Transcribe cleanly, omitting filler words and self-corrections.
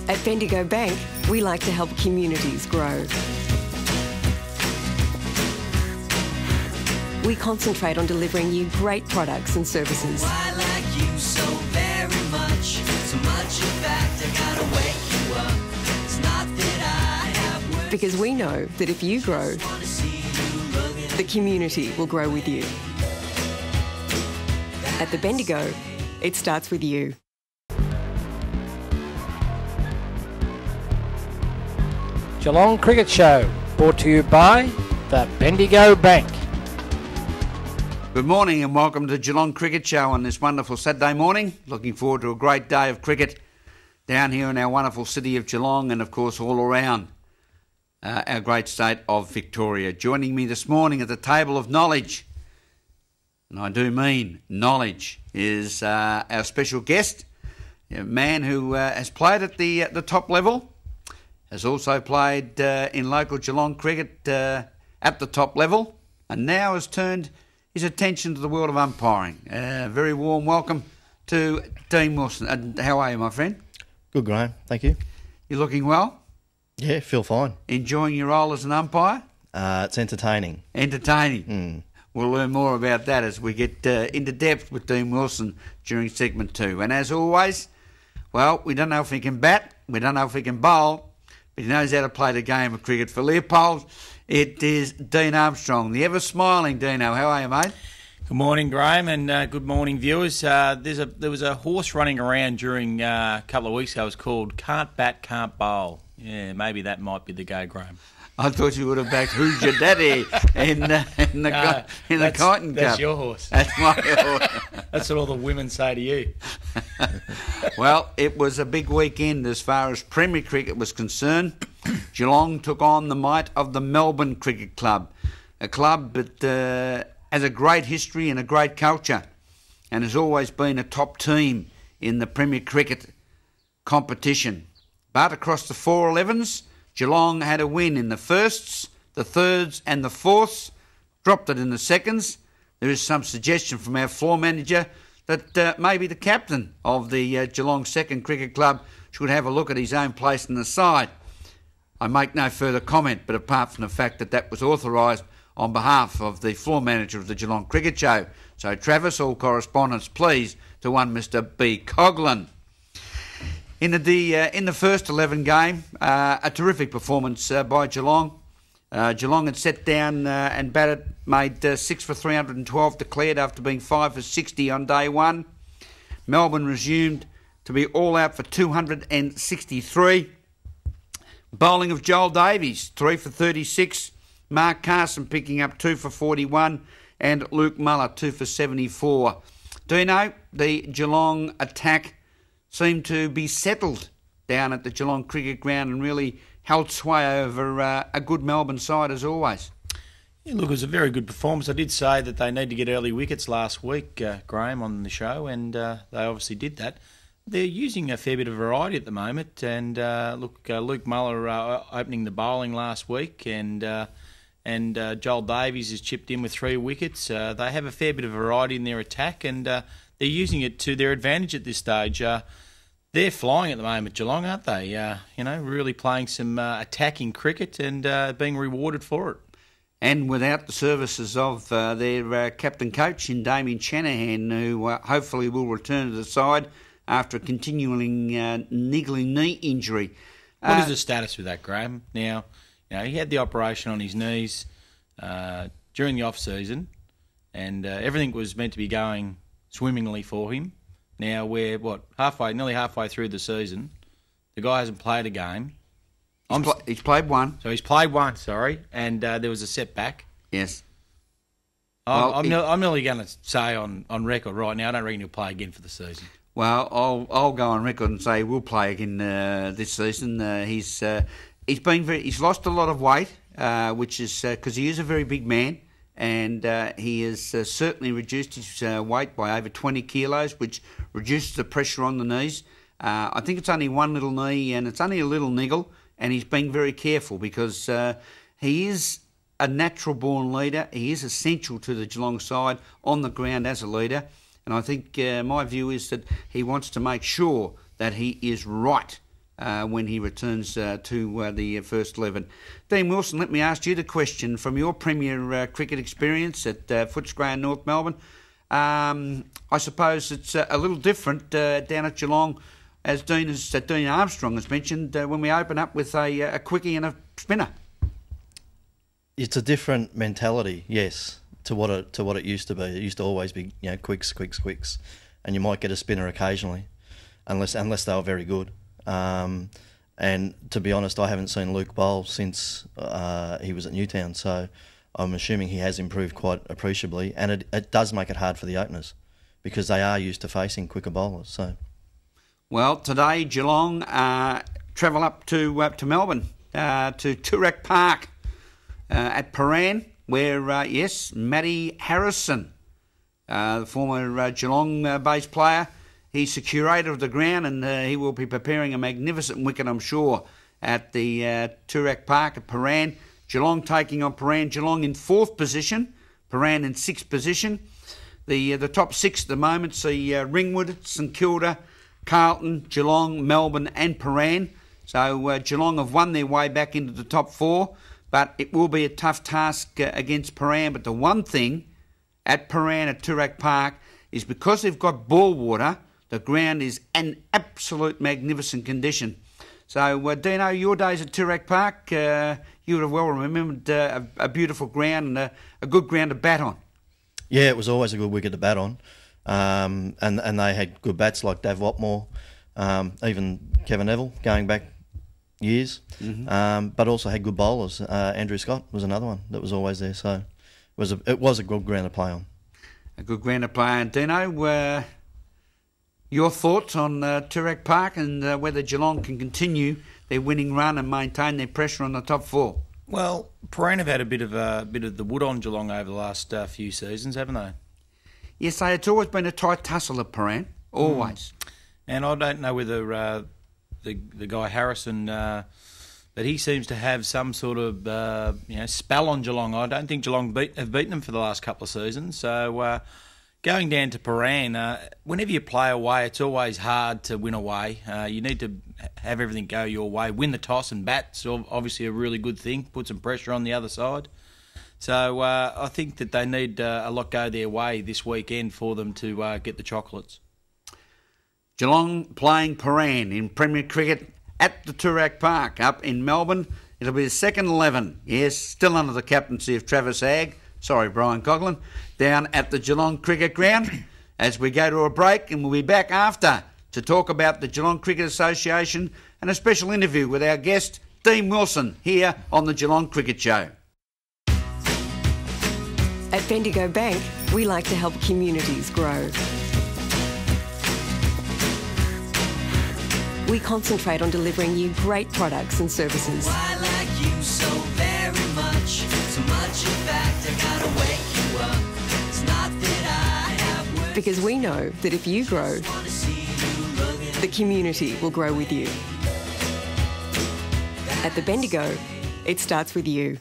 At Bendigo Bank, we like to help communities grow. We concentrate on delivering you great products and services. I like you so very much. So much, in fact, I gotta wake you up. It's not that I have words. Because we know that if you grow, the community will grow with you. At the Bendigo, it starts with you. Geelong Cricket Show, brought to you by the Bendigo Bank. Good morning and welcome to Geelong Cricket Show on this wonderful Saturday morning. Looking forward to a great day of cricket down here in our wonderful city of Geelong and of course all around our great state of Victoria. Joining me this morning at the table of knowledge, and I do mean knowledge, is our special guest, a man who has played at the top level, has also played in local Geelong cricket at the top level, and now has turned his attention to the world of umpiring. Very warm welcome to Dean Wilson. How are you, my friend? Good, Graham. Thank you. You looking well? Yeah, feel fine. Enjoying your role as an umpire? It's entertaining. Entertaining. We'll learn more about that as we get into depth with Dean Wilson during segment 2. And as always, well, we don't know if he can bat, we don't know if he can bowl, but he knows how to play the game of cricket. For Leopold, it is Dean Armstrong, the ever-smiling Dino. How are you, mate? Good morning, Graham, and good morning, viewers. There was a horse running around during a couple of weeks ago. It was called Can't Bat, Can't Bowl. Yeah, maybe that might be the go, Graham. I thought you would have backed Who's Your Daddy in the Kyneton Cup. That's your horse. That's my horse. That's what all the women say to you. Well, it was a big weekend as far as Premier Cricket was concerned. Geelong took on the might of the Melbourne Cricket Club, a club that has a great history and a great culture and has always been a top team in the Premier Cricket competition. But across the 4-11s, Geelong had a win in the firsts, the thirds and the fourths, dropped it in the seconds. There is some suggestion from our floor manager that maybe the captain of the Geelong Second Cricket Club should have a look at his own place in the side. I make no further comment, but apart from the fact that that was authorised on behalf of the floor manager of the Geelong Cricket Show. So Travis, all correspondence please to one Mr B Coughlin. In the first 11 game, a terrific performance by Geelong. Geelong had set down and batted, made 6 for 312 declared after being 5 for 60 on day one. Melbourne resumed to be all out for 263. Bowling of Joel Davies, 3 for 36. Mark Carson picking up 2 for 41. And Luke Muller, 2 for 74. Do you know, the Geelong attack seemed to be settled down at the Geelong Cricket Ground and really held sway over a good Melbourne side as always. Yeah, look, it was a very good performance. I did say that they need to get early wickets last week, Graham, on the show, and they obviously did that. They're using a fair bit of variety at the moment, and Luke Muller opening the bowling last week, and Joel Davies has chipped in with 3 wickets. They have a fair bit of variety in their attack, and they're using it to their advantage at this stage. They're flying at the moment, Geelong, aren't they? Really playing some attacking cricket and being rewarded for it. And without the services of their captain coach in Damien Shanahan, who hopefully will return to the side after a continuing niggling knee injury. What is the status with that, Graham? Now, he had the operation on his knees during the off-season, and everything was meant to be going swimmingly for him. Now we're nearly halfway through the season. The guy hasn't played a game. He's played one. So he's played one, sorry, and there was a setback. Yes. I'm nearly going to say on record right now, I don't reckon he'll play again for the season. Well, I'll go on record and say we'll play again this season. He's lost a lot of weight, which is because he is a very big man. And he has certainly reduced his weight by over 20 kilos, which reduces the pressure on the knees. I think it's only one little knee and it's only a little niggle, and he's being very careful because he is a natural-born leader. He is essential to the Geelong side on the ground as a leader, and I think my view is that he wants to make sure that he is right when he returns to the first 11. Dean Wilson, let me ask you the question from your Premier cricket experience at Footscray in North Melbourne. I suppose it's a little different down at Geelong, as Dean Armstrong has mentioned, when we open up with a quickie and a spinner. It's a different mentality, yes, to what it used to be. It used to always be, quicks, and you might get a spinner occasionally, unless they were very good. And to be honest, I haven't seen Luke bowl since he was at Newtown, so I'm assuming he has improved quite appreciably, and it does make it hard for the openers because they are used to facing quicker bowlers. So, well, today Geelong travel up to Melbourne to Toorak Park at Paran, where yes, Matty Harrison, the former Geelong-based player, he's the curator of the ground, and he will be preparing a magnificent wicket, I'm sure, at the Toorak Park at Paran. Geelong taking on Paran. Geelong in 4th position, Paran in 6th position. The top 6 at the moment see Ringwood, St Kilda, Carlton, Geelong, Melbourne and Paran. So Geelong have won their way back into the top 4, but it will be a tough task against Paran. But the one thing at Paran at Toorak Park is because they've got ball water, the ground is an absolute magnificent condition. So, Dino, your days at Toorak Park, you would have well remembered a beautiful ground and a good ground to bat on. Yeah, it was always a good wicket to bat on. And they had good bats like Dav Watmore, even Kevin Neville, going back years. Mm-hmm. But also had good bowlers. Andrew Scott was another one that was always there. So it was a good ground to play on. A good ground to play on. Dino, your thoughts on Toorak Park and whether Geelong can continue their winning run and maintain their pressure on the top 4? Well, Paran have had a bit of the wood on Geelong over the last few seasons, haven't they? Yes, it's always been a tight tussle at Paran, always. And I don't know whether the guy Harrison, but he seems to have some sort of spell on Geelong. I don't think Geelong have beaten them for the last couple of seasons. So going down to Paran, whenever you play away, it's always hard to win away. You need to have everything go your way. Win the toss and bat, so obviously a really good thing. Put some pressure on the other side. So I think that they need a lot go their way this weekend for them to get the chocolates. Geelong playing Paran in Premier Cricket at the Toorak Park up in Melbourne. It'll be the second 11. Yes, still under the captaincy of Travis Agg. Sorry, Brian Coughlin, down at the Geelong Cricket Ground as we go to a break, and we'll be back after to talk about the Geelong Cricket Association and a special interview with our guest, Dean Wilson, here on the Geelong Cricket Show. At Bendigo Bank, we like to help communities grow. We concentrate on delivering you great products and services. I like you so very much. So much, in fact, I gotta wake you up. It's not that I have words. Because we know that if you grow, the community will grow with you. At the Bendigo, it starts with you.